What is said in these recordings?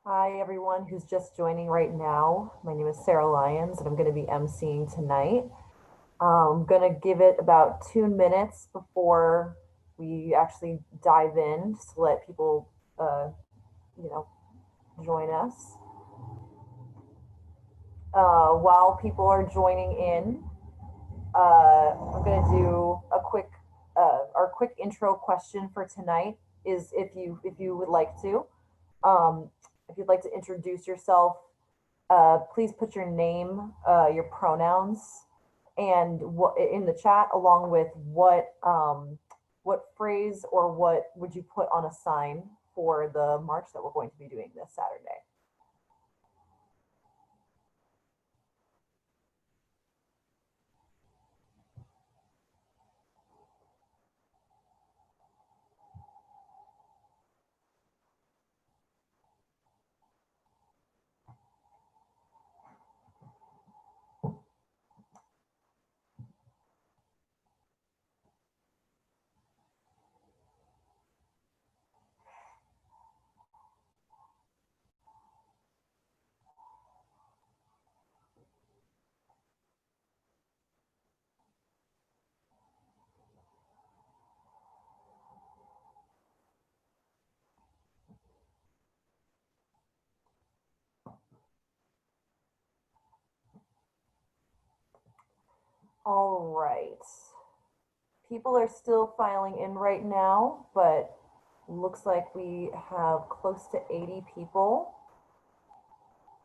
Hi, everyone who's just joining right now. My name is Sarah Lyons, and I'm going to be emceeing tonight. I'm going to give it about 2 minutes before we actually dive in, just to let people, you know, join us. While people are joining in, I'm going to do our quick intro question for tonight is if you would like to, um, if you'd like to introduce yourself. Please put your name, your pronouns, and what in the chat, along with what phrase or what would you put on a sign for the march that we're going to be doing this Saturday. All right. People are still filing in right now, but looks like we have close to 80 people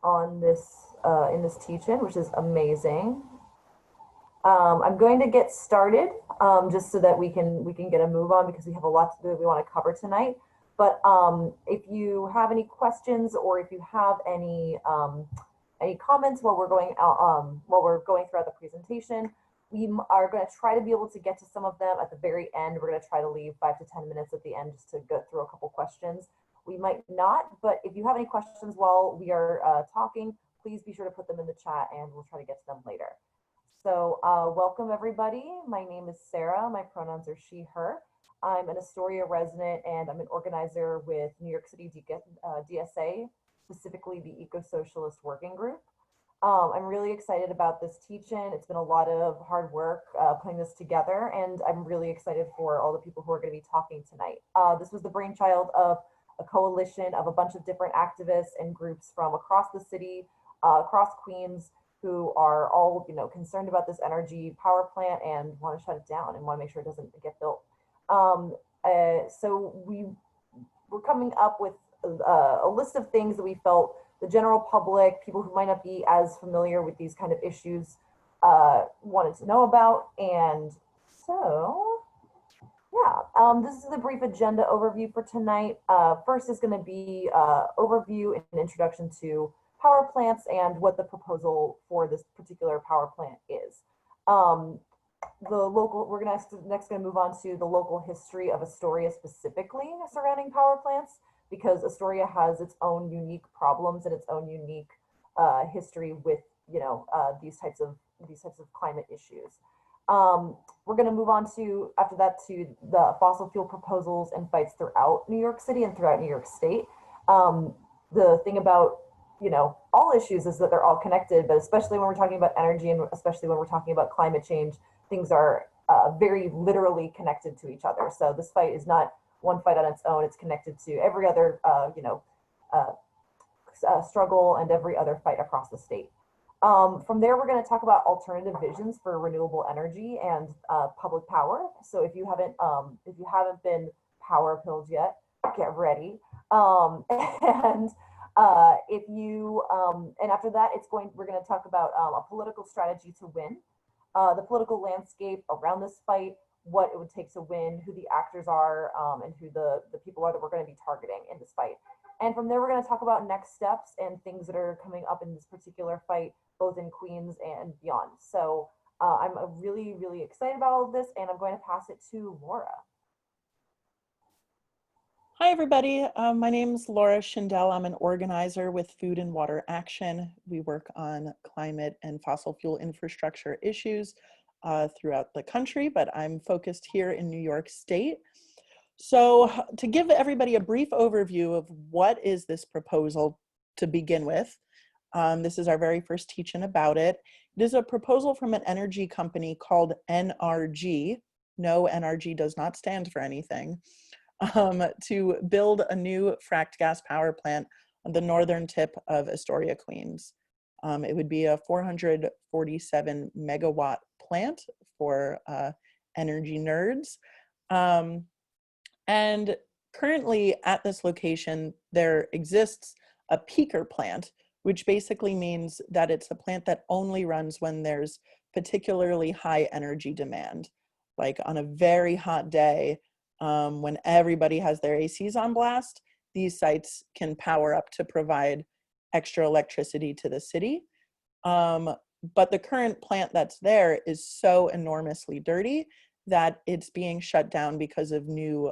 on this in this teach-in, which is amazing. I'm going to get started just so that we can get a move on because we have a lot to do we want to cover tonight. But if you have any questions or if you have any comments while we're going out while we're going throughout the presentation, we are going to try to be able to get to some of them at the very end. We're going to try to leave 5 to 10 minutes at the end just to go through a couple questions. We might not, but if you have any questions while we are talking, please be sure to put them in the chat and we'll try to get to them later. So welcome everybody. My name is Sarah. My pronouns are she, her. I'm an Astoria resident and I'm an organizer with New York City DSA, specifically the Eco-Socialist Working Group. I'm really excited about this teach-in. It's been a lot of hard work putting this together, and I'm really excited for all the people who are going to be talking tonight. This was the brainchild of a coalition of a bunch of different activists and groups from across the city, across Queens, who are all concerned about this energy power plant and want to shut it down and want to make sure it doesn't get built. So we're coming up with a list of things that we felt the general public, people who might not be as familiar with these kind of issues, wanted to know about. And so, yeah, this is the brief agenda overview for tonight. First is going to be overview and introduction to power plants and what the proposal for this particular power plant is. We're next going to move on to the local history of Astoria specifically surrounding power plants, because Astoria has its own unique problems and its own unique history with these types of climate issues. We're going to move on to after that to the fossil fuel proposals and fights throughout New York City and throughout New York State. The thing about all issues is that they're all connected, but especially when we're talking about energy and especially when we're talking about climate change, things are very literally connected to each other. So this fight is not one fight on its own. It's connected to every other struggle and every other fight across the state. From there, we're going to talk about alternative visions for renewable energy and public power. So if you haven't been power pilled yet, get ready. And and after that, we're going to talk about a political strategy to win, the political landscape around this fight, what it would take to win, who the actors are, and who the people are that we're going to be targeting in this fight. And from there, we're going to talk about next steps and things that are coming up in this particular fight, both in Queens and beyond. So I'm really, really excited about all of this, and I'm going to pass it to Laura. Hi, everybody. My name is Laura Schindel. I'm an organizer with Food and Water Action. We work on climate and fossil fuel infrastructure issues throughout the country, but I'm focused here in New York State. So to give everybody a brief overview of what is this proposal to begin with. This is our very first teach-in about it. It is a proposal from an energy company called NRG. No, NRG does not stand for anything. To build a new fracked gas power plant on the northern tip of Astoria, Queens. It would be a 447 megawatt plant for energy nerds. And currently at this location, there exists a peaker plant, which basically means that it's a plant that only runs when there's particularly high energy demand. Like on a very hot day, when everybody has their ACs on blast, these sites can power up to provide extra electricity to the city. But the current plant that's there is so enormously dirty that it's being shut down because of new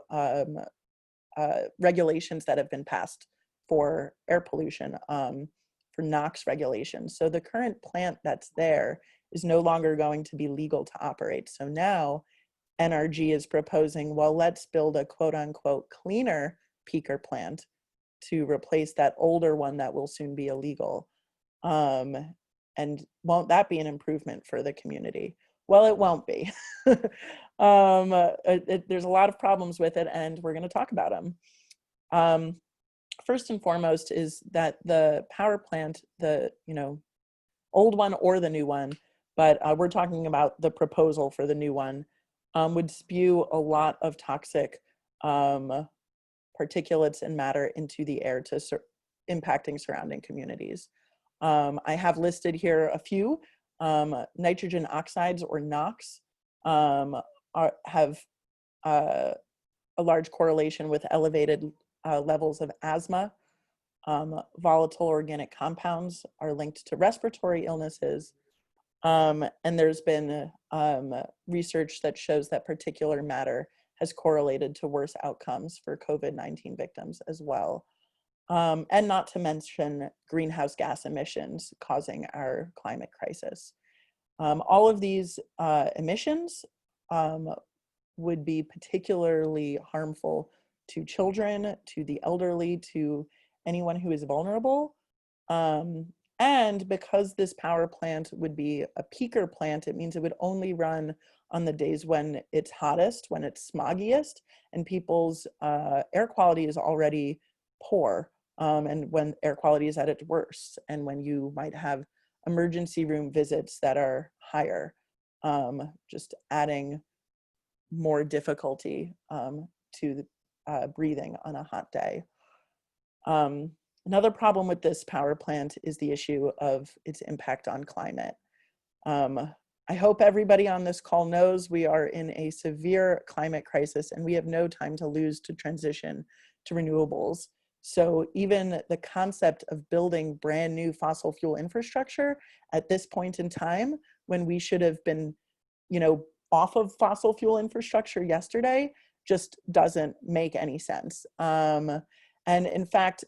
regulations that have been passed for air pollution, for NOx regulations. So the current plant that's there is no longer going to be legal to operate. So now NRG is proposing, well, let's build a quote unquote cleaner peaker plant to replace that older one that will soon be illegal. And won't that be an improvement for the community? Well, it won't be. There's a lot of problems with it, and we're going to talk about them. First and foremost is that the power plant, the old one or the new one, but we're talking about the proposal for the new one, would spew a lot of toxic particulates and matter into the air to impacting surrounding communities. I have listed here a few. Nitrogen oxides, or NOx, have a large correlation with elevated levels of asthma. Volatile organic compounds are linked to respiratory illnesses. And there's been research that shows that particulate matter has correlated to worse outcomes for COVID-19 victims as well. And not to mention greenhouse gas emissions causing our climate crisis. All of these emissions would be particularly harmful to children, to the elderly, to anyone who is vulnerable. And because this power plant would be a peaker plant, it means it would only run on the days when it's hottest, when it's smoggiest, and people's air quality is already poor, and when air quality is at its worst, and when you might have emergency room visits that are higher, just adding more difficulty to breathing on a hot day. Another problem with this power plant is the issue of its impact on climate. I hope everybody on this call knows we are in a severe climate crisis and we have no time to lose to transition to renewables. So even the concept of building brand new fossil fuel infrastructure at this point in time, when we should have been, off of fossil fuel infrastructure yesterday, just doesn't make any sense. And in fact,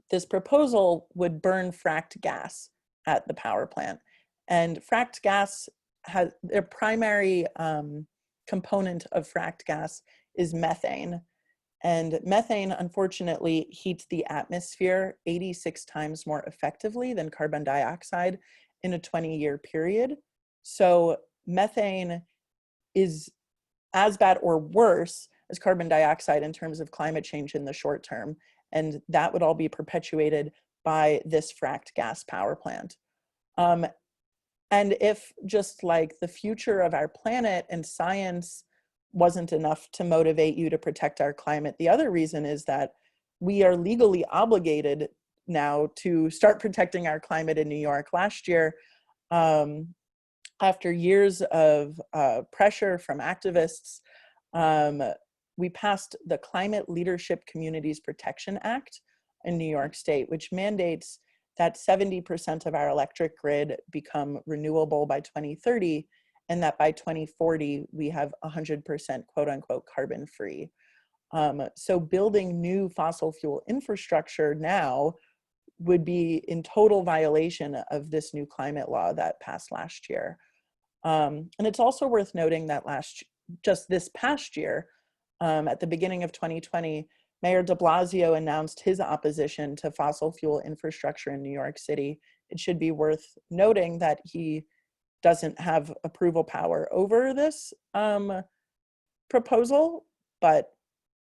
this proposal would burn fracked gas at the power plant. And fracked gas has, their primary component of fracked gas is methane. And methane, unfortunately, heats the atmosphere 86 times more effectively than carbon dioxide in a 20-year period. So methane is as bad or worse as carbon dioxide in terms of climate change in the short term. And that would all be perpetuated by this fracked gas power plant. And if just like the future of our planet and science wasn't enough to motivate you to protect our climate, the other reason is that we are legally obligated now to start protecting our climate in New York. Last year, after years of pressure from activists, we passed the Climate Leadership Communities Protection Act in New York State, which mandates that 70% of our electric grid become renewable by 2030, and that by 2040, we have 100% quote unquote carbon free. So building new fossil fuel infrastructure now would be in total violation of this new climate law that passed last year. And it's also worth noting that just this past year, at the beginning of 2020, Mayor de Blasio announced his opposition to fossil fuel infrastructure in New York City. It should be worth noting that he doesn't have approval power over this proposal, but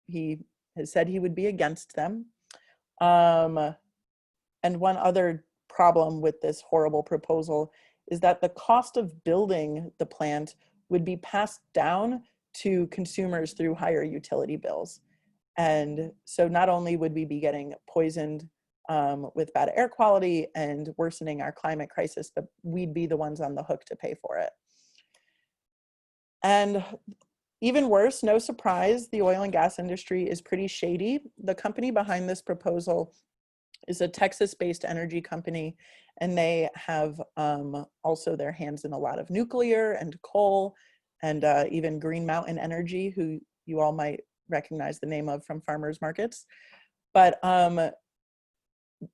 he has said he would be against them. And one other problem with this horrible proposal is that the cost of building the plant would be passed down to consumers through higher utility bills. And so not only would we be getting poisoned with bad air quality and worsening our climate crisis, but we'd be the ones on the hook to pay for it. And even worse, no surprise, the oil and gas industry is pretty shady. The company behind this proposal is a Texas-based energy company, and they have also their hands in a lot of nuclear and coal, and even Green Mountain Energy, who you all might recognize the name of from farmers markets. But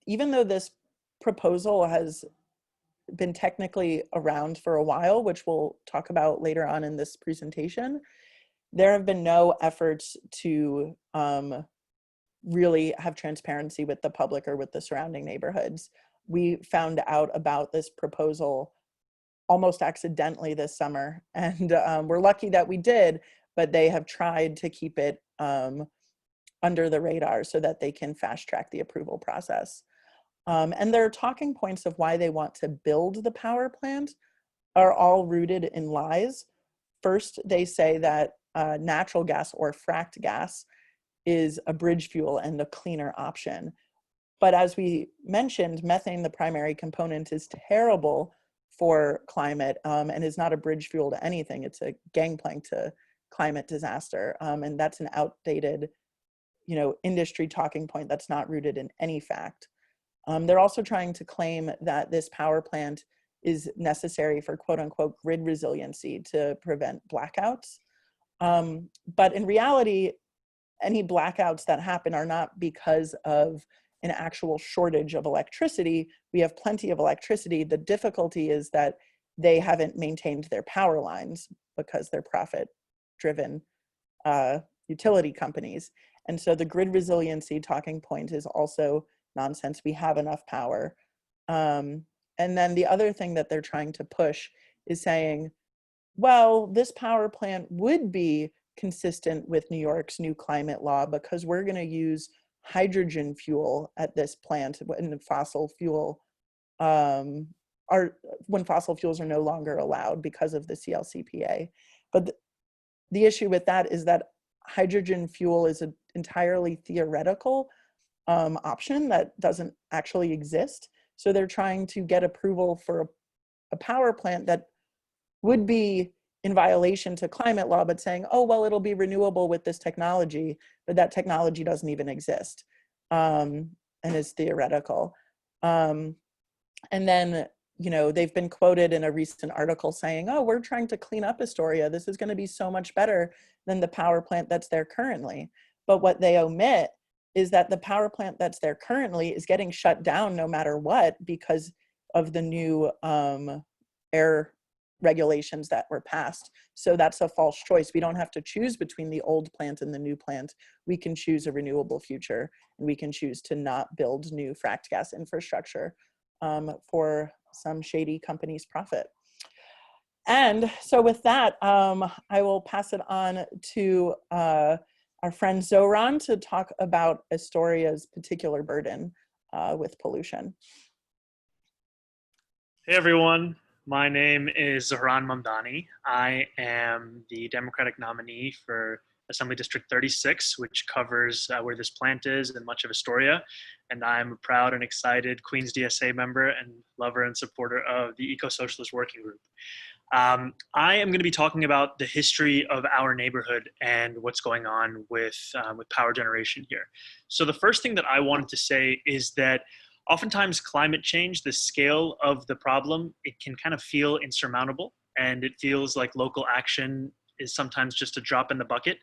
even though this proposal has been technically around for a while, which we'll talk about later on in this presentation, there have been no efforts to really have transparency with the public or with the surrounding neighborhoods. We found out about this proposal almost accidentally this summer, and we're lucky that we did, but they have tried to keep it under the radar so that they can fast track the approval process. And their talking points of why they want to build the power plant are all rooted in lies. First, they say that natural gas or fracked gas is a bridge fuel and a cleaner option. But as we mentioned, methane, the primary component, is terrible for climate and is not a bridge fuel to anything. It's a gangplank to climate disaster. And that's an outdated, industry talking point that's not rooted in any fact. They're also trying to claim that this power plant is necessary for quote unquote grid resiliency to prevent blackouts. But in reality, any blackouts that happen are not because of an actual shortage of electricity. We have plenty of electricity. The difficulty is that they haven't maintained their power lines because they're profit-driven utility companies. And so the grid resiliency talking point is also nonsense. We have enough power. And then the other thing that they're trying to push is saying, well, this power plant would be consistent with New York's new climate law because we're going to use hydrogen fuel at this plant when fossil fuels are no longer allowed because of the CLCPA. But the issue with that is that hydrogen fuel is an entirely theoretical option that doesn't actually exist. So they're trying to get approval for a power plant that would be in violation to climate law, but saying, oh, well, it'll be renewable with this technology, but that technology doesn't even exist and is theoretical. And then, they've been quoted in a recent article saying, oh, we're trying to clean up Astoria. This is going to be so much better than the power plant that's there currently. But what they omit is that the power plant that's there currently is getting shut down no matter what because of the new air regulations that were passed. So that's a false choice. We don't have to choose between the old plant and the new plant. We can choose a renewable future, and we can choose to not build new fracked gas infrastructure for some shady company's profit. And so with that, I will pass it on to our friend Zoran to talk about Astoria's particular burden with pollution. Hey everyone, my name is Zohran Mamdani. I am the Democratic nominee for Assembly District 36, which covers where this plant is and much of Astoria. And I'm a proud and excited Queens DSA member and lover and supporter of the Eco-Socialist Working Group. I am going to be talking about the history of our neighborhood and what's going on with power generation here. So the first thing that I wanted to say is that oftentimes climate change, the scale of the problem, it can kind of feel insurmountable, and it feels like local action is sometimes just a drop in the bucket.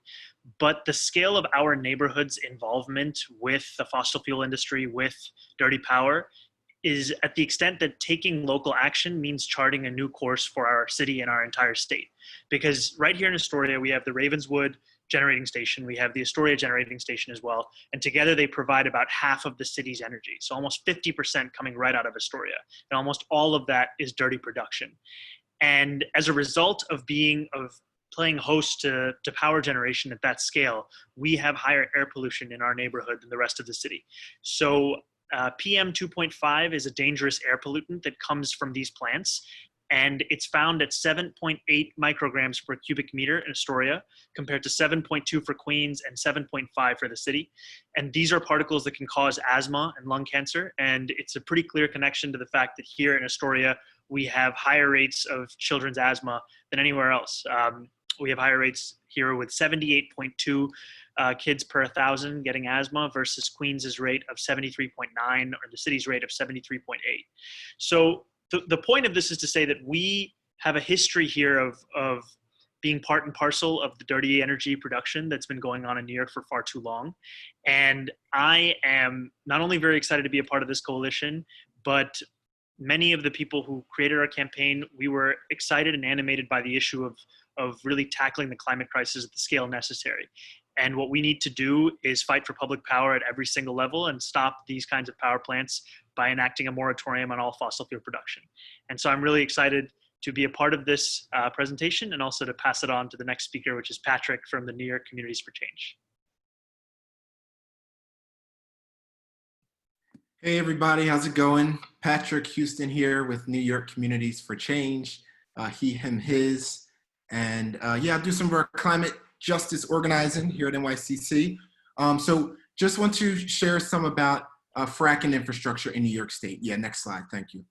But the scale of our neighborhood's involvement with the fossil fuel industry, with dirty power, is at the extent that taking local action means charting a new course for our city and our entire state. Because right here in Astoria, we have the Ravenswood generating station, we have the Astoria generating station as well, and together they provide about half of the city's energy. So almost 50% coming right out of Astoria, and almost all of that is dirty production. And as a result of playing host to power generation at that scale, we have higher air pollution in our neighborhood than the rest of the city. So PM 2.5 is a dangerous air pollutant that comes from these plants, and it's found at 7.8 micrograms per cubic meter in Astoria, compared to 7.2 for Queens and 7.5 for the city. And these are particles that can cause asthma and lung cancer, and it's a pretty clear connection to the fact that here in Astoria, we have higher rates of children's asthma than anywhere else. We have higher rates here with 78.2 kids per 1,000 getting asthma versus Queens's rate of 73.9 or the city's rate of 73.8. So the point of this is to say that we have a history here of being part and parcel of the dirty energy production that's been going on in New York for far too long. And I am not only very excited to be a part of this coalition, but many of the people who created our campaign, we were excited and animated by the issue of really tackling the climate crisis at the scale necessary. And what we need to do is fight for public power at every single level and stop these kinds of power plants by enacting a moratorium on all fossil fuel production. And so I'm really excited to be a part of this presentation and also to pass it on to the next speaker, which is Patrick from the New York Communities for Change. Hey everybody, how's it going? Patrick Houston here with New York Communities for Change, he, him, his. And yeah, I do some of our climate justice organizing here at NYCC. So just want to share some about fracking infrastructure in New York State. Yeah, next slide, thank you.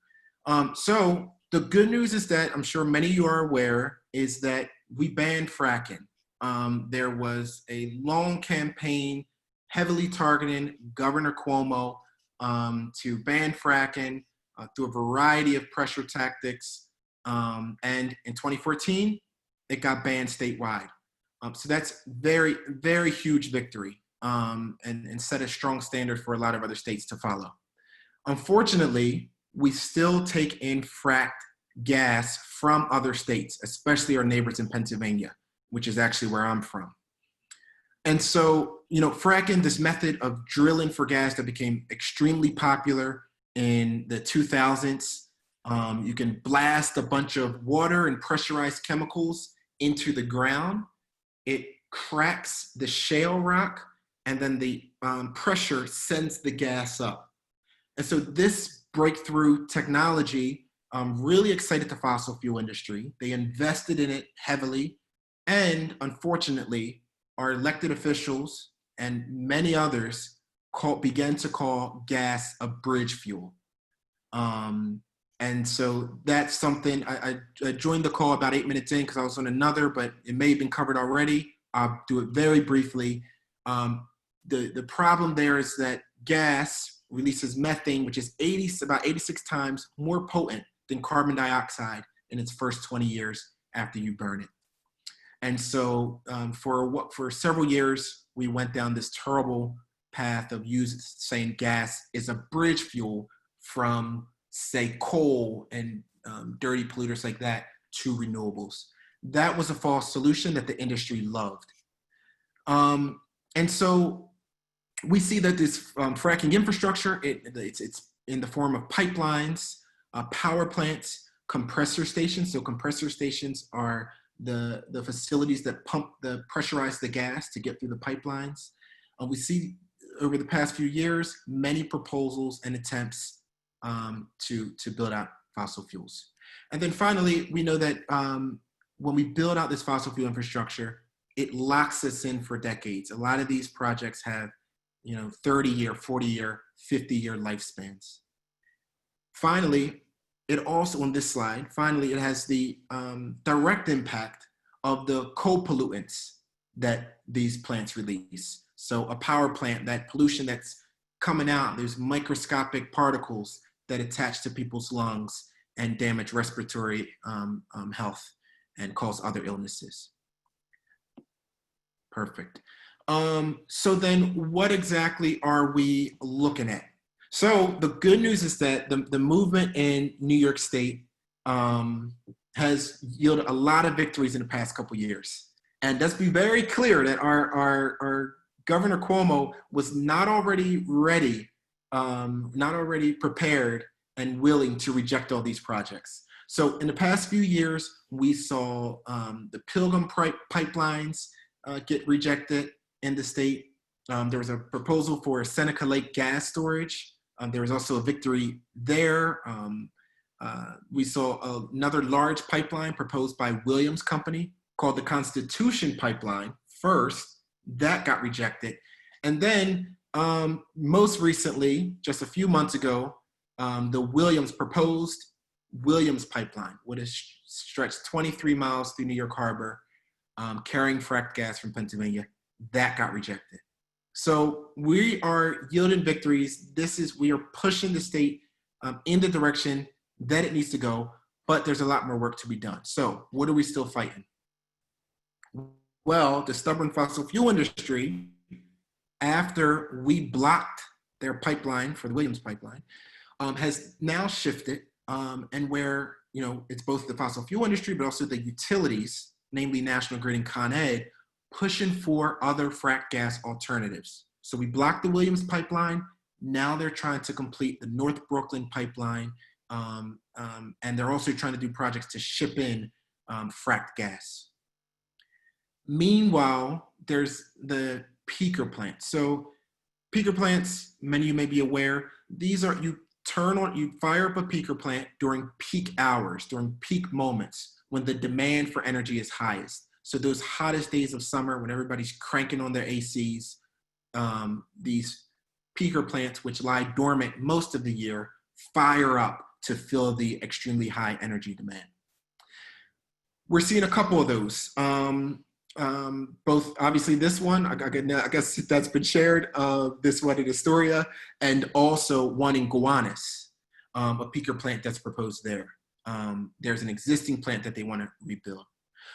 So the good news is that I'm sure many of you are aware is that we banned fracking. There was a long campaign heavily targeting Governor Cuomo to ban fracking through a variety of pressure tactics. And in 2014, it got banned statewide. So that's very, very huge victory and set a strong standard for a lot of other states to follow. Unfortunately, we still take in fracked gas from other states, especially our neighbors in Pennsylvania, which is actually where I'm from. And so, you know, fracking, this method of drilling for gas that became extremely popular in the 2000s, you can blast a bunch of water and pressurized chemicals into the ground. It cracks the shale rock, and then the pressure sends the gas up. And so this breakthrough technology really excited the fossil fuel industry. They invested in it heavily, and unfortunately, our elected officials and many others began to call gas a bridge fuel. And so that's something, I joined the call about 8 minutes in because I was on another, but it may have been covered already. I'll do it very briefly. The problem there is that gas releases methane, which is about 86 times more potent than carbon dioxide in its first 20 years after you burn it. And so for several years, we went down this terrible path of saying gas is a bridge fuel from, say, coal and dirty polluters like that to renewables. That was a false solution that the industry loved. And so we see that this fracking infrastructure, it's in the form of pipelines, power plants, compressor stations. So compressor stations are the facilities that pressurize the gas to get through the pipelines. We see over the past few years, many proposals and attempts to build out fossil fuels. And then finally, we know that when we build out this fossil fuel infrastructure, it locks us in for decades. A lot of these projects have, 30-year, 40-year, 50-year lifespans. Finally, it also, on this slide, finally, it has the direct impact of the co-pollutants that these plants release. So a power plant, that pollution that's coming out, there's microscopic particles that attach to people's lungs and damage respiratory health and cause other illnesses. Perfect. So then what exactly are we looking at? So the good news is that the movement in New York State has yielded a lot of victories in the past couple of years. And let's be very clear that our Governor Cuomo was not already ready, not already prepared and willing to reject all these projects. So in the past few years, we saw the Pilgrim pipelines get rejected in the state. There was a proposal for Seneca Lake gas storage. There was also a victory there. We saw another large pipeline proposed by Williams Company called the Constitution Pipeline first. That got rejected. And then most recently, just a few months ago, the Williams proposed Williams Pipeline, which is stretched 23 miles through New York Harbor, carrying fracked gas from Pennsylvania. That got rejected. So we are yielding victories. We are pushing the state in the direction that it needs to go, but there's a lot more work to be done. So what are we still fighting? Well, the stubborn fossil fuel industry, after we blocked their pipeline for the Williams pipeline, has now shifted, and where it's both the fossil fuel industry, but also the utilities, namely National Grid and Con Ed, pushing for other frack gas alternatives. So we blocked the Williams pipeline. Now they're trying to complete the North Brooklyn pipeline, and they're also trying to do projects to ship in fracked gas. Meanwhile, there's the peaker plants. So peaker plants, many of you may be aware, these are, you fire up a peaker plant during peak hours, during peak moments when the demand for energy is highest. So those hottest days of summer when everybody's cranking on their ACs, these peaker plants, which lie dormant most of the year, fire up to fill the extremely high energy demand. We're seeing a couple of those. Both, obviously this one, I guess that's been shared, this one in Astoria, and also one in Gowanus, a peaker plant that's proposed there. There's an existing plant that they want to rebuild.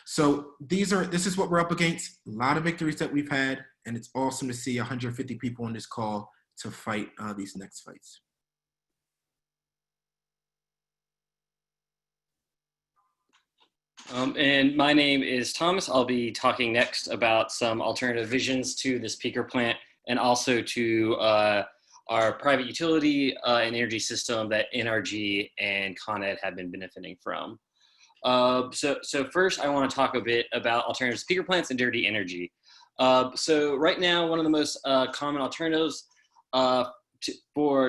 So this is what we're up against. A lot of victories that we've had, and it's awesome to see 150 people on this call to fight these next fights. And my name is Thomas. I'll be talking next about some alternative visions to this peaker plant and also to our private utility and energy system that NRG and Con Ed have been benefiting from. So first, I want to talk a bit about alternative peaker plants and dirty energy. So right now, one of the most common alternatives to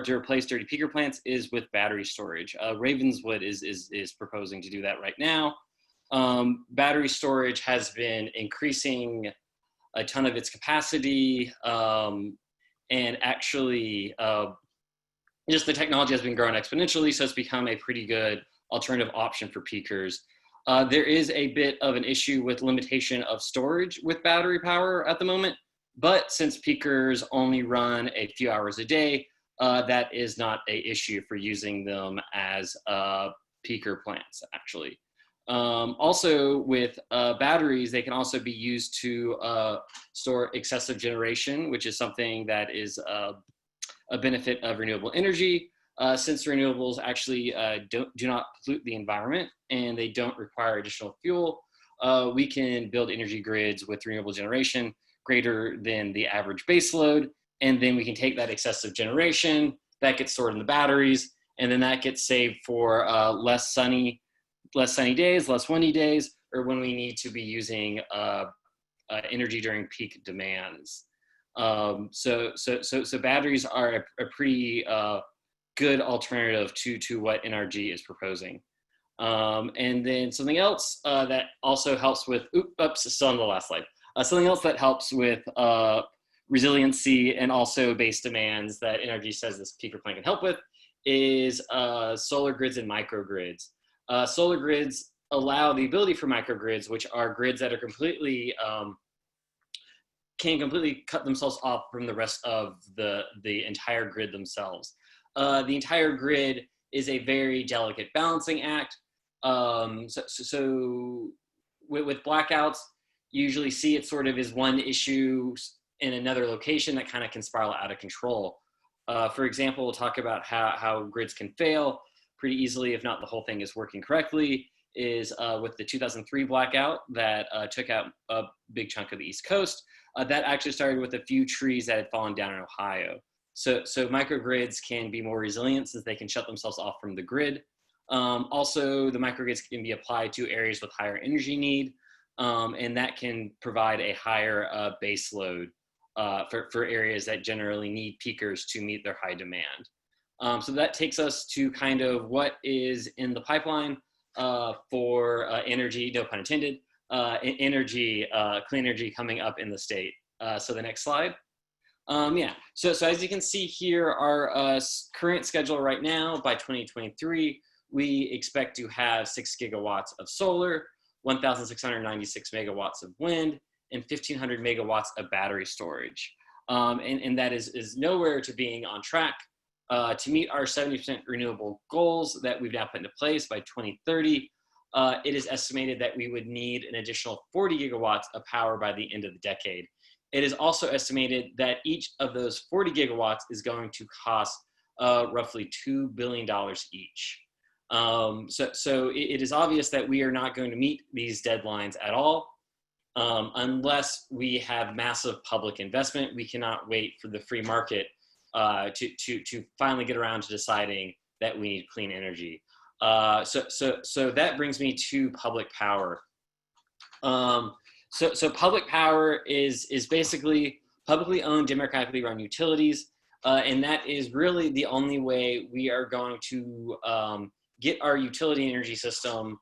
replace dirty peaker plants is with battery storage. Ravenswood is proposing to do that right now. Battery storage has been increasing a ton of its capacity, and actually just the technology has been growing exponentially, so it's become a pretty good alternative option for peakers. There is a bit of an issue with limitation of storage with battery power at the moment, but since peakers only run a few hours a day, that is not an issue for using them as peaker plants, actually. Also with batteries, they can also be used to store excessive generation, which is something that is a benefit of renewable energy. Since renewables actually do not pollute the environment and they don't require additional fuel, we can build energy grids with renewable generation greater than the average base load. And then we can take that excessive generation that gets stored in the batteries, and then that gets saved for less sunny days, less windy days, or when we need to be using energy during peak demands. So batteries are a pretty good alternative to what NRG is proposing. And then something else that also helps with, still on the last slide. Something else that helps with resiliency and also base demands that NRG says this peaker plant can help with is solar grids and microgrids. Solar grids allow the ability for microgrids, which are grids that are can completely cut themselves off from the rest of the entire grid themselves. The entire grid is a very delicate balancing act. So with blackouts, you usually see it sort of as one issue in another location that kind of can spiral out of control. For example, we'll talk about how grids can fail pretty easily if not the whole thing is working correctly, is with the 2003 blackout that took out a big chunk of the East Coast. That actually started with a few trees that had fallen down in Ohio. So microgrids can be more resilient since they can shut themselves off from the grid. Also, the microgrids can be applied to areas with higher energy need, and that can provide a higher base load for areas that generally need peakers to meet their high demand. So that takes us to kind of what is in the pipeline for energy, no pun intended, energy, clean energy coming up in the state. So the next slide. Yeah, so as you can see here, our current schedule right now, by 2023, we expect to have 6 gigawatts of solar, 1,696 megawatts of wind, and 1,500 megawatts of battery storage. And that is nowhere to being on track to meet our 70% renewable goals that we've now put into place by 2030. It is estimated that we would need an additional 40 gigawatts of power by the end of the decade. It is also estimated that each of those 40 gigawatts is going to cost roughly $2 billion each. So it is obvious that we are not going to meet these deadlines at all unless we have massive public investment. We cannot wait for the free market to finally get around to deciding that we need clean energy. So that brings me to public power. So public power is basically publicly owned, democratically run utilities, and that is really the only way we are going to get our utility energy system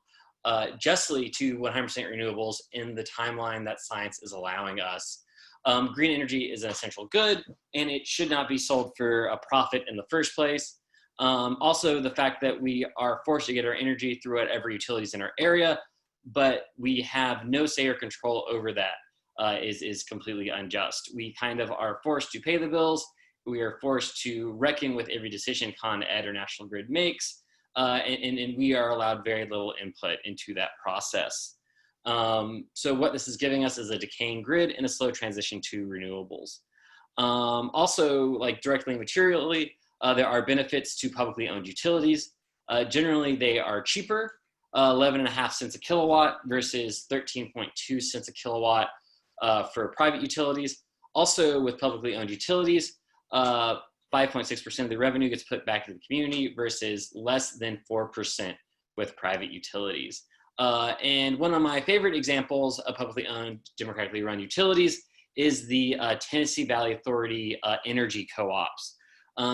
justly to 100% renewables in the timeline that science is allowing us. Green energy is an essential good, and it should not be sold for a profit in the first place. Also, the fact that we are forced to get our energy through whatever utilities in our area, but we have no say or control over that is completely unjust. We kind of are forced to pay the bills. We are forced to reckon with every decision Con Ed or National Grid makes, and we are allowed very little input into that process. So what this is giving us is a decaying grid and a slow transition to renewables. Also, like directly and materially, there are benefits to publicly owned utilities. Generally, they are cheaper, 11.5 cents a kilowatt versus 13.2 cents a kilowatt for private utilities. Also, with publicly owned utilities, 5.6% of the revenue gets put back to the community versus less than 4% with private utilities. And one of my favorite examples of publicly owned, democratically run utilities is the Tennessee Valley Authority energy co-ops.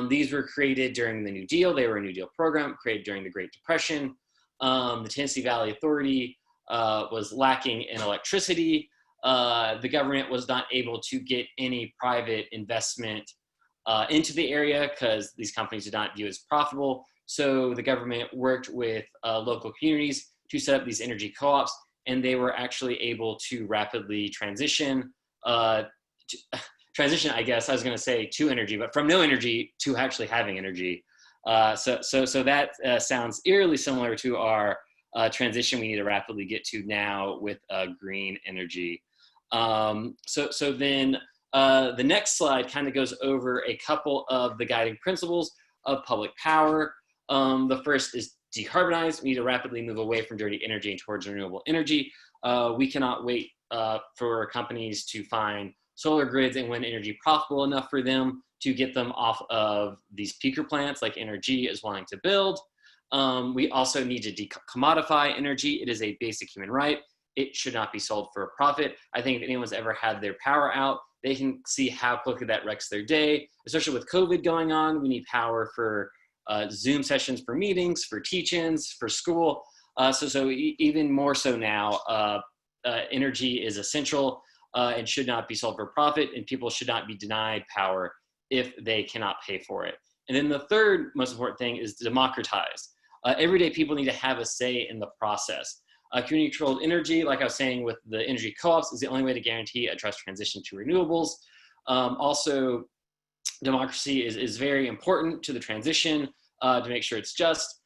These were created during the New Deal. They were a New Deal program created during the Great Depression. The Tennessee Valley Authority was lacking in electricity. The government was not able to get any private investment into the area because these companies did not view it as profitable. So the government worked with local communities to set up these energy co-ops, and they were actually able to rapidly transition, I guess I was gonna say to energy, but from no energy to actually having energy. So that sounds eerily similar to our transition we need to rapidly get to now with green energy. So then the next slide kind of goes over a couple of the guiding principles of public power. The first is decarbonize. We need to rapidly move away from dirty energy and towards renewable energy. We cannot wait for companies to find solar grids and wind energy profitable enough for them to get them off of these peaker plants like NRG is wanting to build. We also need to decommodify energy. It is a basic human right. It should not be sold for a profit. I think if anyone's ever had their power out, they can see how quickly that wrecks their day, especially with COVID going on. We need power for Zoom sessions, for meetings, for teach-ins, for school. So even more so now, energy is essential and should not be sold for profit, and people should not be denied power if they cannot pay for it. And then the third most important thing is democratize. Everyday people need to have a say in the process. Community-controlled energy, like I was saying with the energy co-ops, is the only way to guarantee a just transition to renewables. Also, democracy is very important to the transition to make sure it's just.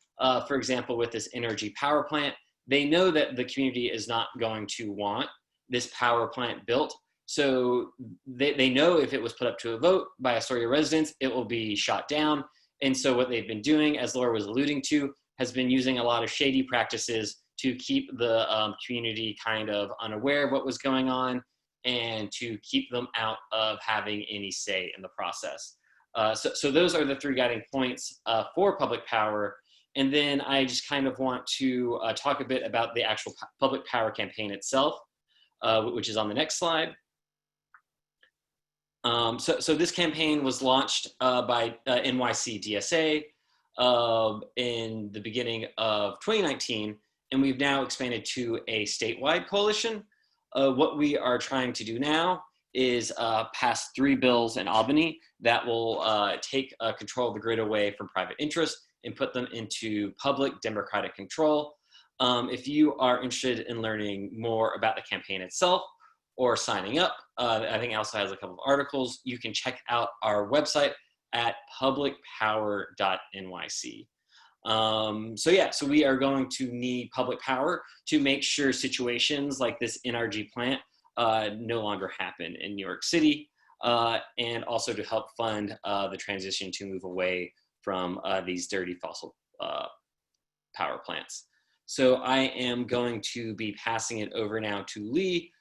For example, with this energy power plant, they know that the community is not going to want this power plant built. So they know if it was put up to a vote by Astoria residents, it will be shot down. And so what they've been doing, as Laura was alluding to, has been using a lot of shady practices to keep the community kind of unaware of what was going on and to keep them out of having any say in the process. So those are the three guiding points for public power. And then I just kind of want to talk a bit about the actual public power campaign itself, which is on the next slide. So this campaign was launched by NYC DSA in the beginning of 2019, and we've now expanded to a statewide coalition. What we are trying to do now is pass 3 bills in Albany that will take control of the grid away from private interest and put them into public democratic control. If you are interested in learning more about the campaign itself or signing up, I think it also has a couple of articles. You can check out our website at publicpower.nyc. So we are going to need public power to make sure situations like this NRG plant no longer happen in New York City, and also to help fund the transition to move away from these dirty fossil power plants. So I am going to be passing it over now to Lee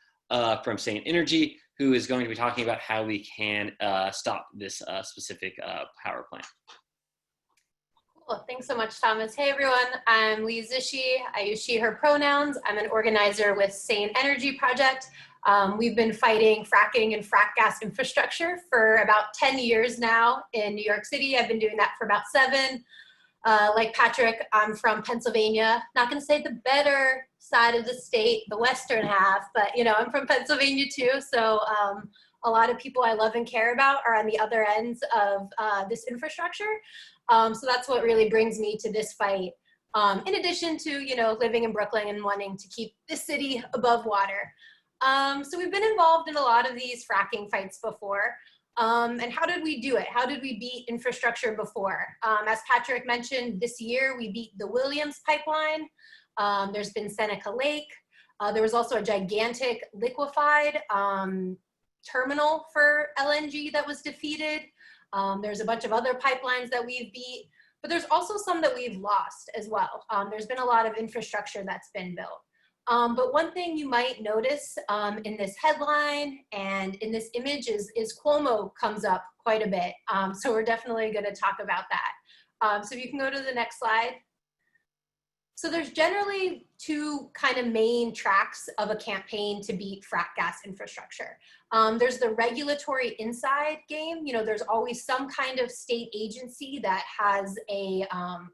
from Sane Energy, who is going to be talking about how we can stop this specific power plant. Cool. Thanks so much, Thomas. Hey, everyone. I'm Lee Zishi. I use she, her pronouns. I'm an organizer with Sane Energy Project. We've been fighting fracking and frack gas infrastructure for about 10 years now in New York City. I've been doing that for about 7. Like Patrick, I'm from Pennsylvania. Not going to say the better side of the state, the western half, but you know, I'm from Pennsylvania too. So a lot of people I love and care about are on the other ends of this infrastructure. So that's what really brings me to this fight. In addition to, you know, living in Brooklyn and wanting to keep the city above water. So we've been involved in a lot of these fracking fights before. And how did we do it? How did we beat infrastructure before? As Patrick mentioned, this year we beat the Williams pipeline. There's been Seneca Lake. There was also a gigantic liquefied terminal for LNG that was defeated. There's a bunch of other pipelines that we've beat, but there's also some that we've lost as well. There's been a lot of infrastructure that's been built. But one thing you might notice in this headline and in this image is Cuomo comes up quite a bit. So we're definitely going to talk about that. So if you can go to the next slide. So there's generally 2 kind of main tracks of a campaign to beat frack gas infrastructure. There's the regulatory inside game. You know, there's always some kind of state agency that has a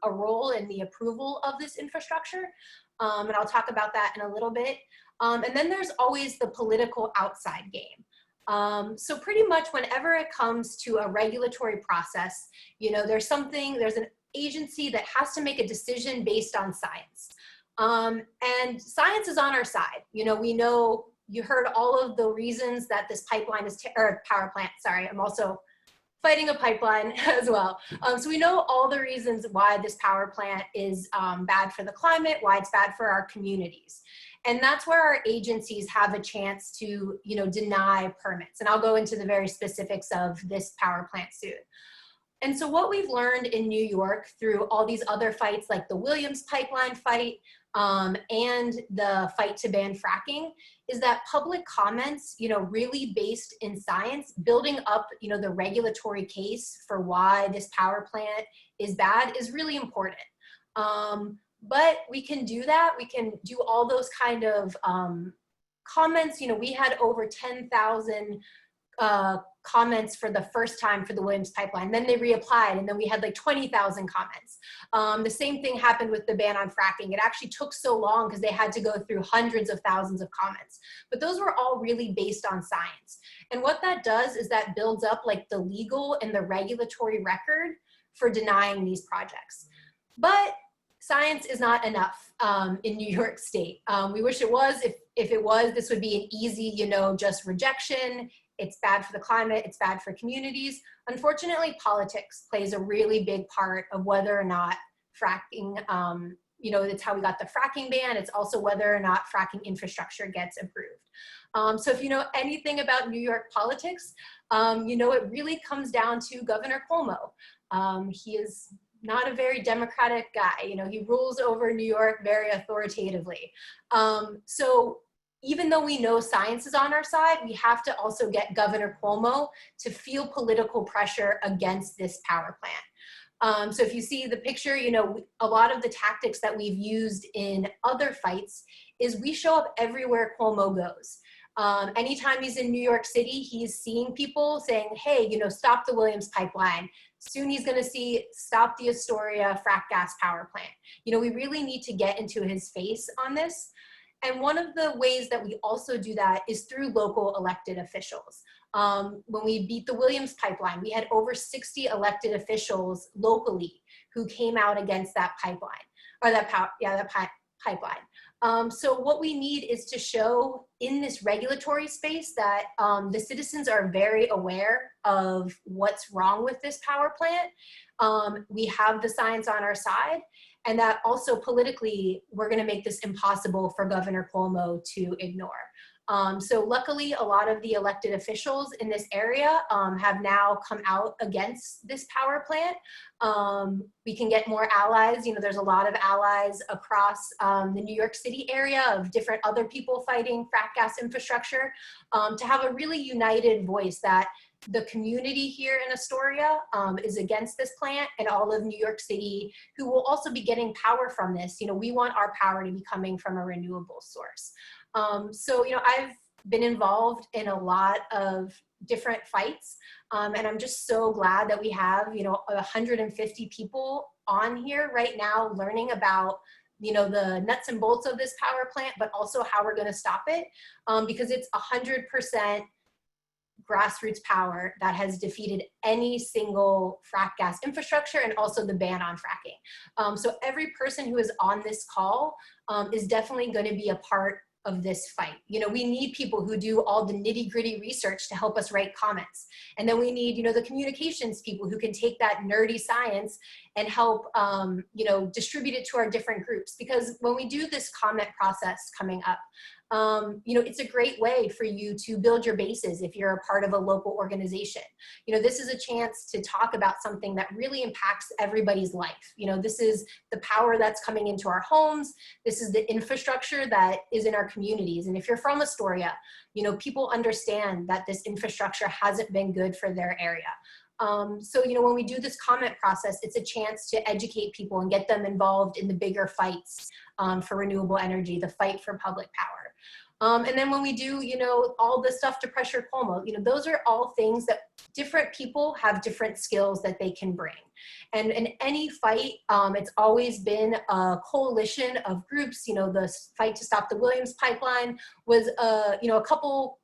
role in the approval of this infrastructure. And I'll talk about that in a little bit. And then there's always the political outside game. So pretty much whenever it comes to a regulatory process, you know, there's an agency that has to make a decision based on science. And science is on our side. You know, we know, you heard all of the reasons that this pipeline is, or power plant, sorry, I'm also fighting a pipeline as well. So we know all the reasons why this power plant is bad for the climate, why it's bad for our communities. And that's where our agencies have a chance to, you know, deny permits. And I'll go into the very specifics of this power plant soon. And so what we've learned in New York through all these other fights like the Williams pipeline fight and the fight to ban fracking is that public comments, you know, really based in science, building up, you know, the regulatory case for why this power plant is bad is really important. But we can do that. We can do all those kind of comments. You know, we had over 10,000 comments for the first time for the Williams pipeline. Then they reapplied, and then we had like 20,000 comments. The same thing happened with the ban on fracking. It actually took so long because they had to go through hundreds of thousands of comments. But those were all really based on science. And what that does is that builds up like the legal and the regulatory record for denying these projects. But science is not enough in New York State. We wish it was. If it was, this would be an easy, you know, just rejection. It's bad for the climate, it's bad for communities. Unfortunately, politics plays a really big part of whether or not fracking it's how we got the fracking ban. It's also whether or not fracking infrastructure gets approved. So if you know anything about New York politics, it really comes down to Governor Cuomo. He is not a very democratic guy. He rules over New York very authoritatively. So even though we know science is on our side, we have to also get Governor Cuomo to feel political pressure against this power plant. So if you see the picture, a lot of the tactics that we've used in other fights is we show up everywhere Cuomo goes. Anytime he's in New York City, he's seeing people saying, hey, stop the Williams pipeline. Soon he's going to see stop the Astoria frack gas power plant. We really need to get into his face on this. And one of the ways that we also do that is through local elected officials. When we beat the Williams pipeline, we had over 60 elected officials locally who came out against that pipeline, or that pipeline. So what we need is to show in this regulatory space that the citizens are very aware of what's wrong with this power plant. We have the science on our side, and that also politically, we're going to make this impossible for Governor Cuomo to ignore. So luckily, a lot of the elected officials in this area have now come out against this power plant. We can get more allies. There's a lot of allies across the New York City area of different other people fighting frack gas infrastructure to have a really united voice that the community here in Astoria is against this plant, and all of New York City, who will also be getting power from this. We want our power to be coming from a renewable source. So, I've been involved in a lot of different fights, and I'm just so glad that we have, 150 people on here right now learning about the nuts and bolts of this power plant, but also how we're going to stop it, because it's 100% grassroots power that has defeated any single frack gas infrastructure and also the ban on fracking. So every person who is on this call is definitely going to be a part of this fight. We need people who do all the nitty-gritty research to help us write comments. And then we need, the communications people who can take that nerdy science and help, distribute it to our different groups. Because when we do this comment process coming up, it's a great way for you to build your bases if you're a part of a local organization. This is a chance to talk about something that really impacts everybody's life. This is the power that's coming into our homes. This is the infrastructure that is in our communities. And if you're from Astoria, people understand that this infrastructure hasn't been good for their area. So, when we do this comment process, it's a chance to educate people and get them involved in the bigger fights for renewable energy, the fight for public power. And then when we do, all the stuff to pressure Cuomo, those are all things that different people have different skills that they can bring. And in any fight, it's always been a coalition of groups. The fight to stop the Williams pipeline was, a couple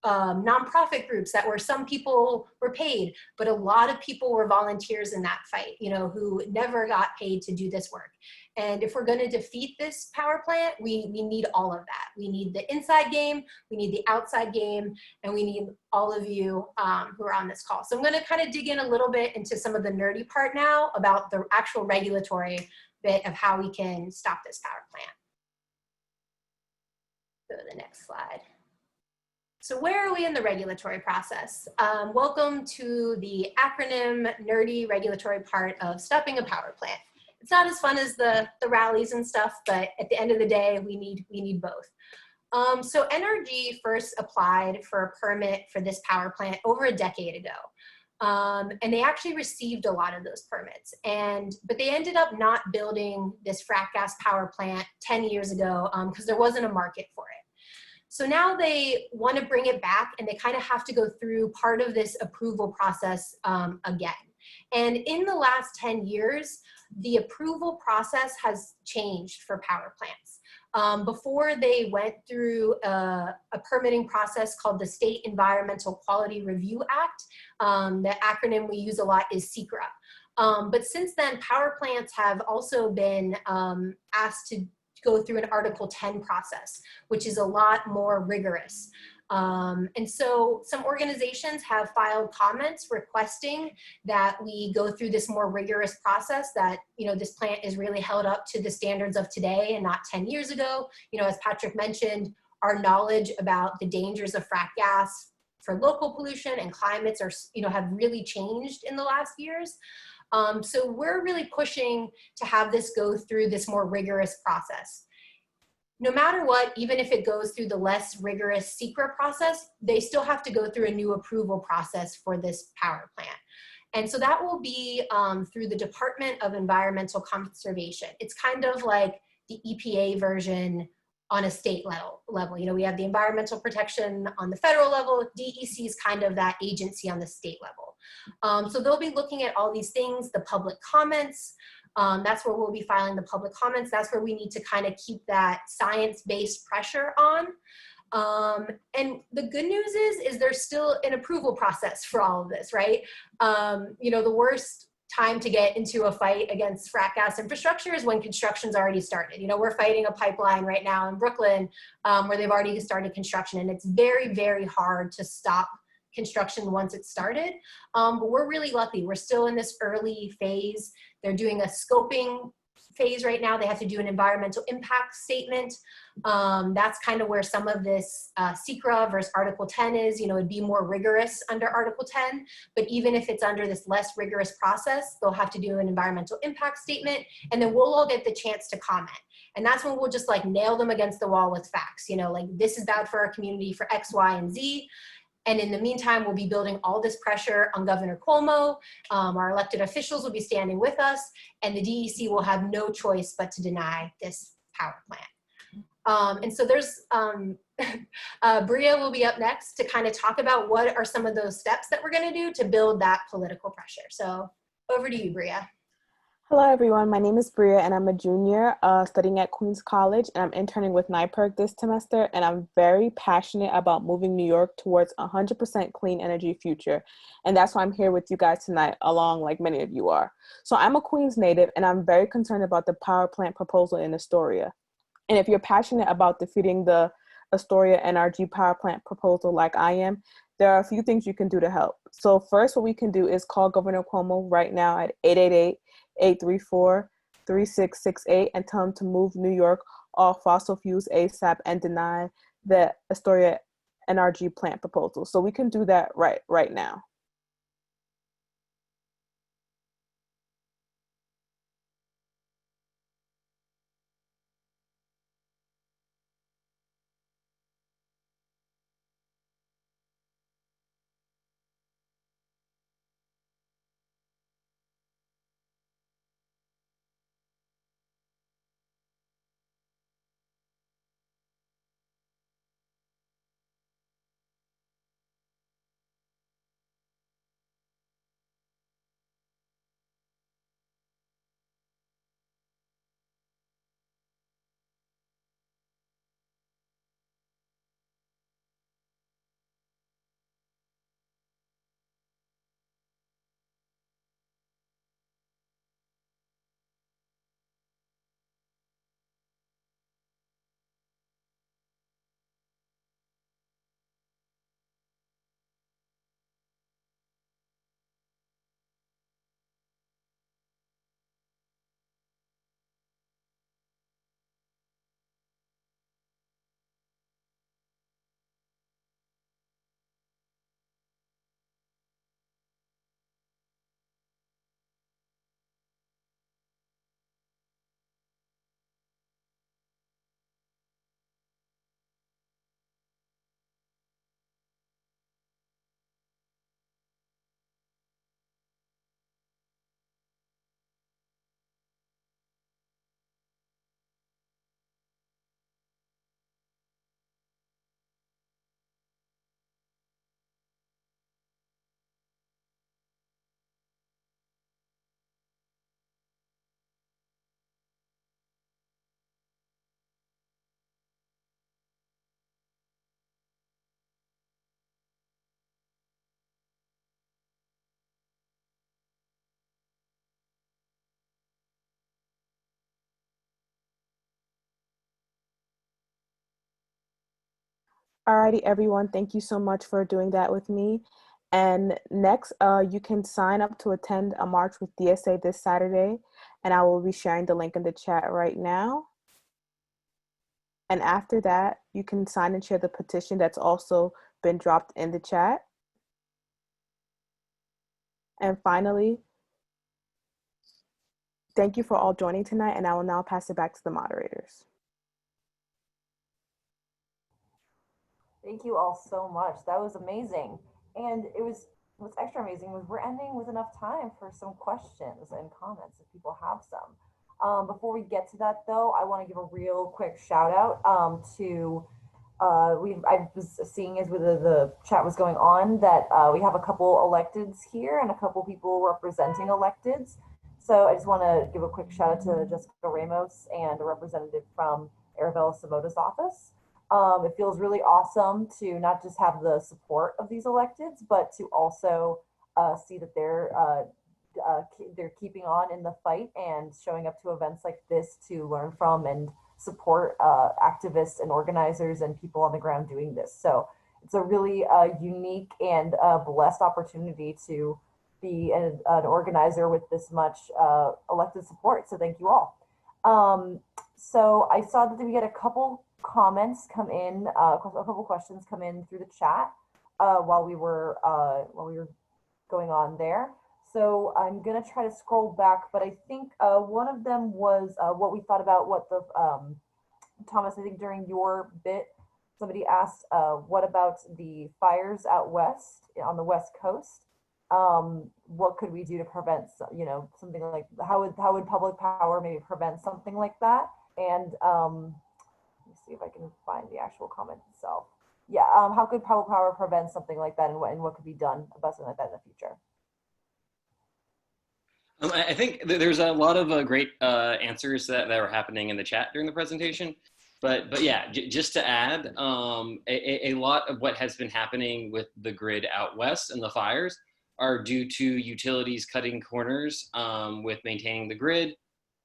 nonprofit groups that were, some people were paid, but a lot of people were volunteers in that fight, who never got paid to do this work. And if we're going to defeat this power plant, we need all of that. We need the inside game, we need the outside game, and we need all of you who are on this call. So I'm going to kind of dig in a little bit into some of the nerdy part now about the actual regulatory bit of how we can stop this power plant. Go to the next slide. So where are we in the regulatory process? Welcome to the acronym nerdy regulatory part of stopping a power plant. It's not as fun as the rallies and stuff, but at the end of the day, we need both. So NRG first applied for a permit for this power plant over a decade ago. And they actually received a lot of those permits. But they ended up not building this frack gas power plant 10 years ago because there wasn't a market for it. So now they want to bring it back, and they kind of have to go through part of this approval process again. And in the last 10 years, the approval process has changed for power plants. Before, they went through a permitting process called the State Environmental Quality Review Act. The acronym we use a lot is SECRA. But since then, power plants have also been asked to go through an Article 10 process, which is a lot more rigorous. And so some organizations have filed comments requesting that we go through this more rigorous process, that, you know, this plant is really held up to the standards of today and not 10 years ago. You know, as Patrick mentioned, our knowledge about the dangers of frack gas for local pollution and climates are, you know, have really changed in the last years. So we're really pushing to have this go through this more rigorous process. No matter what, even if it goes through the less rigorous secret process, they still have to go through a new approval process for this power plant. And so that will be through the Department of Environmental Conservation. It's kind of like the EPA version on a state level. You know, we have the environmental protection on the federal level. DEC is kind of that agency on the state level. So they'll be looking at all these things, the public comments. That's where we'll be filing the public comments. That's where we need to kind of keep that science-based pressure on. And the good news is there's still an approval process for all of this, right? You know, the worst time to get into a fight against frack gas infrastructure is when construction's already started. You know, we're fighting a pipeline right now in Brooklyn where they've already started construction, and it's very, very hard to stop construction once it's started. But we're really lucky. We're still in this early phase. They're doing a scoping phase right now. They have to do an environmental impact statement. That's kind of where some of this SECRA versus Article 10 is. You know, it'd be more rigorous under Article 10, but even if it's under this less rigorous process, they'll have to do an environmental impact statement, and then we'll all get the chance to comment. And that's when we'll just like nail them against the wall with facts. You know, like, this is bad for our community for X, Y, and Z. And in the meantime, we'll be building all this pressure on Governor Cuomo. Our elected officials will be standing with us, and the DEC will have no choice but to deny this power plant. And so there's, Bria will be up next to kind of talk about what are some of those steps that we're gonna do to build that political pressure. So over to you, Bria. Hello, everyone. My name is Bria, and I'm a junior studying at Queens College, and I'm interning with NIPERC this semester, and I'm very passionate about moving New York towards 100% clean energy future, and that's why I'm here with you guys tonight, along like many of you are. So I'm a Queens native, and I'm very concerned about the power plant proposal in Astoria. And if you're passionate about defeating the Astoria NRG power plant proposal like I am, there are a few things you can do to help. So first, what we can do is call Governor Cuomo right now at 888-834-3668 and tell him to move New York off fossil fuels ASAP and deny the Astoria NRG plant proposal. So we can do that right now. Alrighty, everyone. Thank you so much for doing that with me. And next, you can sign up to attend a march with DSA this Saturday, and I will be sharing the link in the chat right now. And after that, you can sign and share the petition that's also been dropped in the chat. And finally, thank you for all joining tonight, and I will now pass it back to the moderators. Thank you all so much. That was amazing. And what's extra amazing was we're ending with enough time for some questions and comments if people have some. Before we get to that though, I want to give a real quick shout out to I was seeing as the chat was going on that we have a couple electeds here and a couple people representing electeds. So I just want to give a quick shout out to Jessica Ramos and a representative from Arabella Samota's office. It feels really awesome to not just have the support of these electeds, but to also see that they're keeping on in the fight and showing up to events like this to learn from and support activists and organizers and people on the ground doing this. So it's a really unique and blessed opportunity to be an organizer with this much elected support. So thank you all. So I saw that we had a couple comments come in, a couple questions come in through the chat while we were going on there. So I'm gonna try to scroll back, but I think one of them was what we thought about what the Thomas, I think during your bit, somebody asked what about the fires out west on the West Coast? What could we do to prevent, something like how would public power maybe prevent something like that? And let me see if I can find the actual comment itself. Yeah, how could public power prevent something like that, and what could be done about something like that in the future? I think there's a lot of great answers that were happening in the chat during the presentation. But yeah, just to add, a lot of what has been happening with the grid out west and the fires are due to utilities cutting corners with maintaining the grid.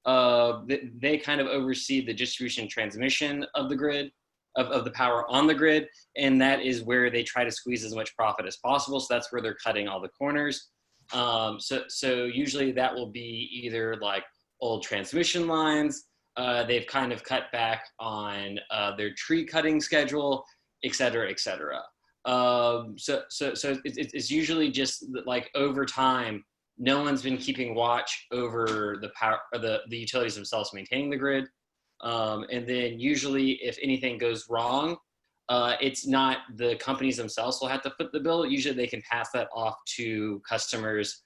They kind of oversee the distribution and transmission of the grid, of the power on the grid, and that is where they try to squeeze as much profit as possible. So that's where they're cutting all the corners. So usually that will be either like old transmission lines. They've kind of cut back on their tree cutting schedule, et cetera, et cetera. So it's usually just like over time, no one's been keeping watch over the power, or the utilities themselves maintaining the grid. And then usually if anything goes wrong, it's not the companies themselves will have to foot the bill. Usually they can pass that off to customers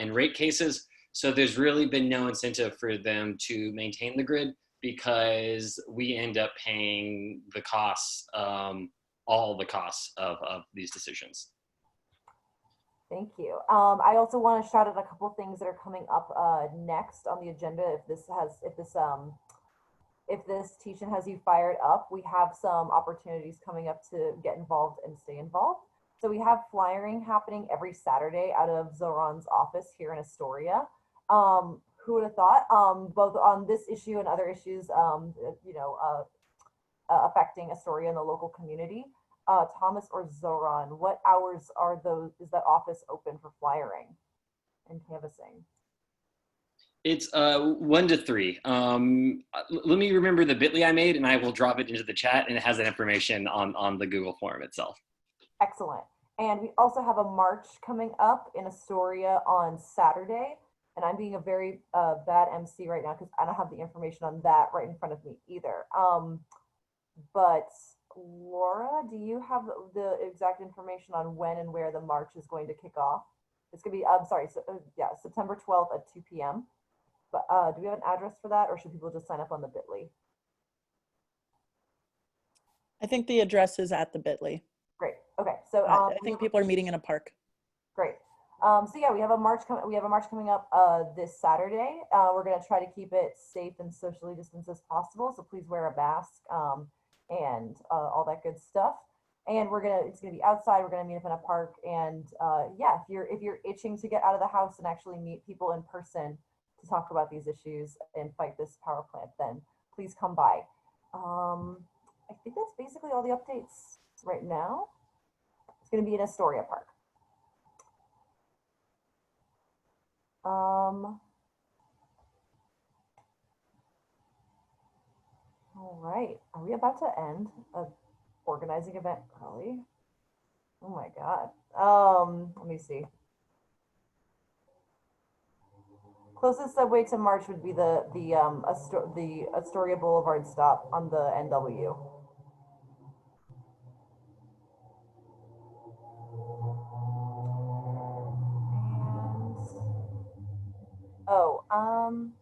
in rate cases. So there's really been no incentive for them to maintain the grid because we end up paying the costs, all the costs of these decisions. Thank you. I also want to shout out a couple of things that are coming up next on the agenda. If this teach-in has you fired up, we have some opportunities coming up to get involved and stay involved. So we have flyering happening every Saturday out of Zoran's office here in Astoria. Who would have thought? Both on this issue and other issues, affecting Astoria and the local community. Thomas or Zoran, what hours are those? Is that office open for flyering and canvassing? It's 1 to 3. Let me remember the bit.ly I made and I will drop it into the chat, and it has that information on the Google form itself. Excellent. And we also have a march coming up in Astoria on Saturday. And I'm being a very bad MC right now because I don't have the information on that right in front of me either. But Laura, do you have the exact information on when and where the march is going to kick off? It's going to be, September 12th at 2 p.m. But do we have an address for that, or should people just sign up on the bit.ly? I think the address is at the bit.ly. Great. Okay. So I think people are meeting in a park. Great. So yeah, we have a march coming up this Saturday. We're going to try to keep it safe and socially distanced as possible. So please wear a mask and all that good stuff. And it's gonna be outside. We're gonna meet up in a park. And yeah, if you're itching to get out of the house and actually meet people in person to talk about these issues and fight this power plant, then please come by. I think that's basically all the updates right now. It's going to be in Astoria Park. All right. Are we about to end a organizing event early? Oh my God. Let me see. Closest subway to March would be the Astoria Boulevard stop on the NW. And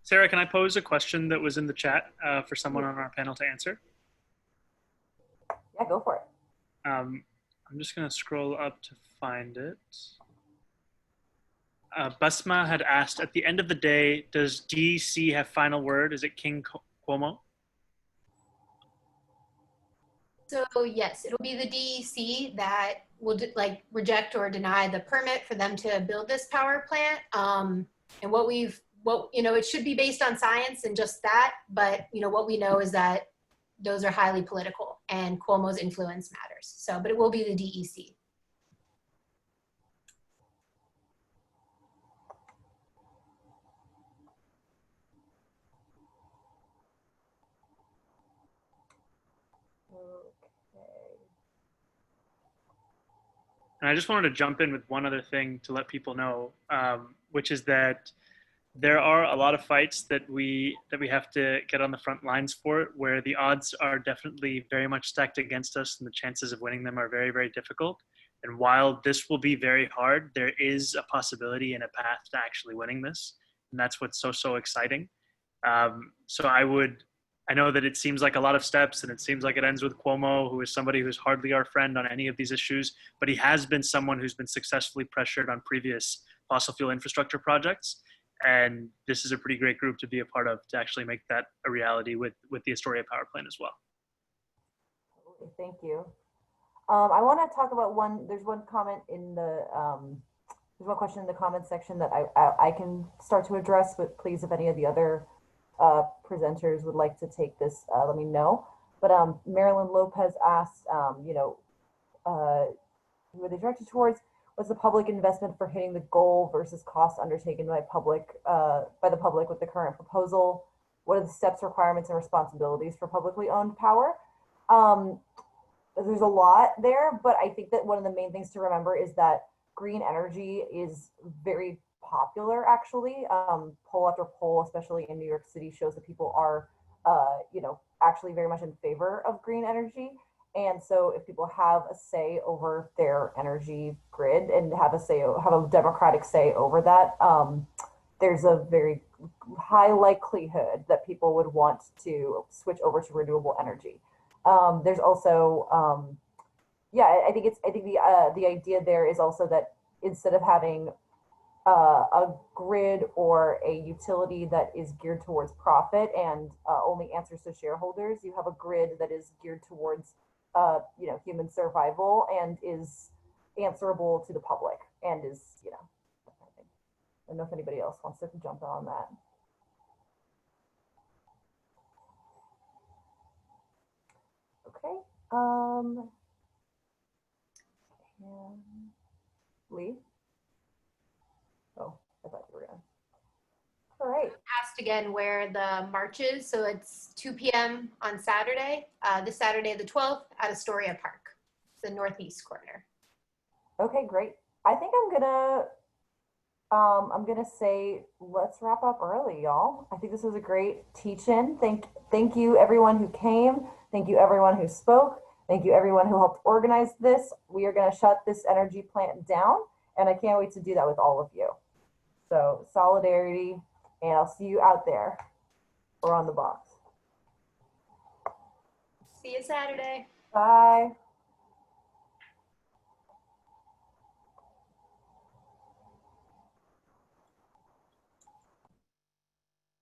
Sarah, can I pose a question that was in the chat for someone on our panel to answer? yeah, go for it. I'm just going to scroll up to find it. Basma had asked, at the end of the day, does DC have final word? Is it King Cuomo? So yes, it'll be the DEC that will reject or deny the permit for them to build this power plant. And it should be based on science and just that, but what we know is that those are highly political and Cuomo's influence matters. So, but it will be the DEC. And I just wanted to jump in with one other thing to let people know, which is that there are a lot of fights that we have to get on the front lines for, where the odds are definitely very much stacked against us and the chances of winning them are very, very difficult. And while this will be very hard, there is a possibility and a path to actually winning this. And that's what's so exciting. So I know that it seems like a lot of steps and it seems like it ends with Cuomo, who is somebody who's hardly our friend on any of these issues, but he has been someone who's been successfully pressured on previous fossil fuel infrastructure projects. And this is a pretty great group to be a part of to actually make that a reality with the Astoria power plant as well. Thank you. I want to talk about there's one comment in the, there's one question in the comments section that I can start to address, but please, if any of the other presenters would like to take this, let me know. But Marilyn Lopez asked, who are they directed towards? What's the public investment for hitting the goal versus costs undertaken by the public with the current proposal? What are the steps, requirements, and responsibilities for publicly owned power? There's a lot there, but I think that one of the main things to remember is that green energy is very popular, actually. Poll after poll, especially in New York City, shows that people are, actually very much in favor of green energy. And so if people have a say over their energy grid and have a democratic say over that, there's a very high likelihood that people would want to switch over to renewable energy. There's also, I think the idea there is also that instead of having a grid or a utility that is geared towards profit and only answers to shareholders, you have a grid that is geared towards human survival and is answerable to the public and is, I don't know if anybody else wants to jump on that. Okay. Lee? Oh, I thought you were gonna. All right. Asked again where the march is. So it's 2 p.m. on Saturday, this Saturday the 12th at Astoria Park. It's the northeast corner. Okay, great. I think I'm gonna say let's wrap up early, y'all. I think this was a great teach-in. Thank you everyone who came. Thank you everyone who spoke. Thank you everyone who helped organize this. We are gonna shut this energy plant down, and I can't wait to do that with all of you. So solidarity, and I'll see you out there or on the box. See you Saturday. Bye.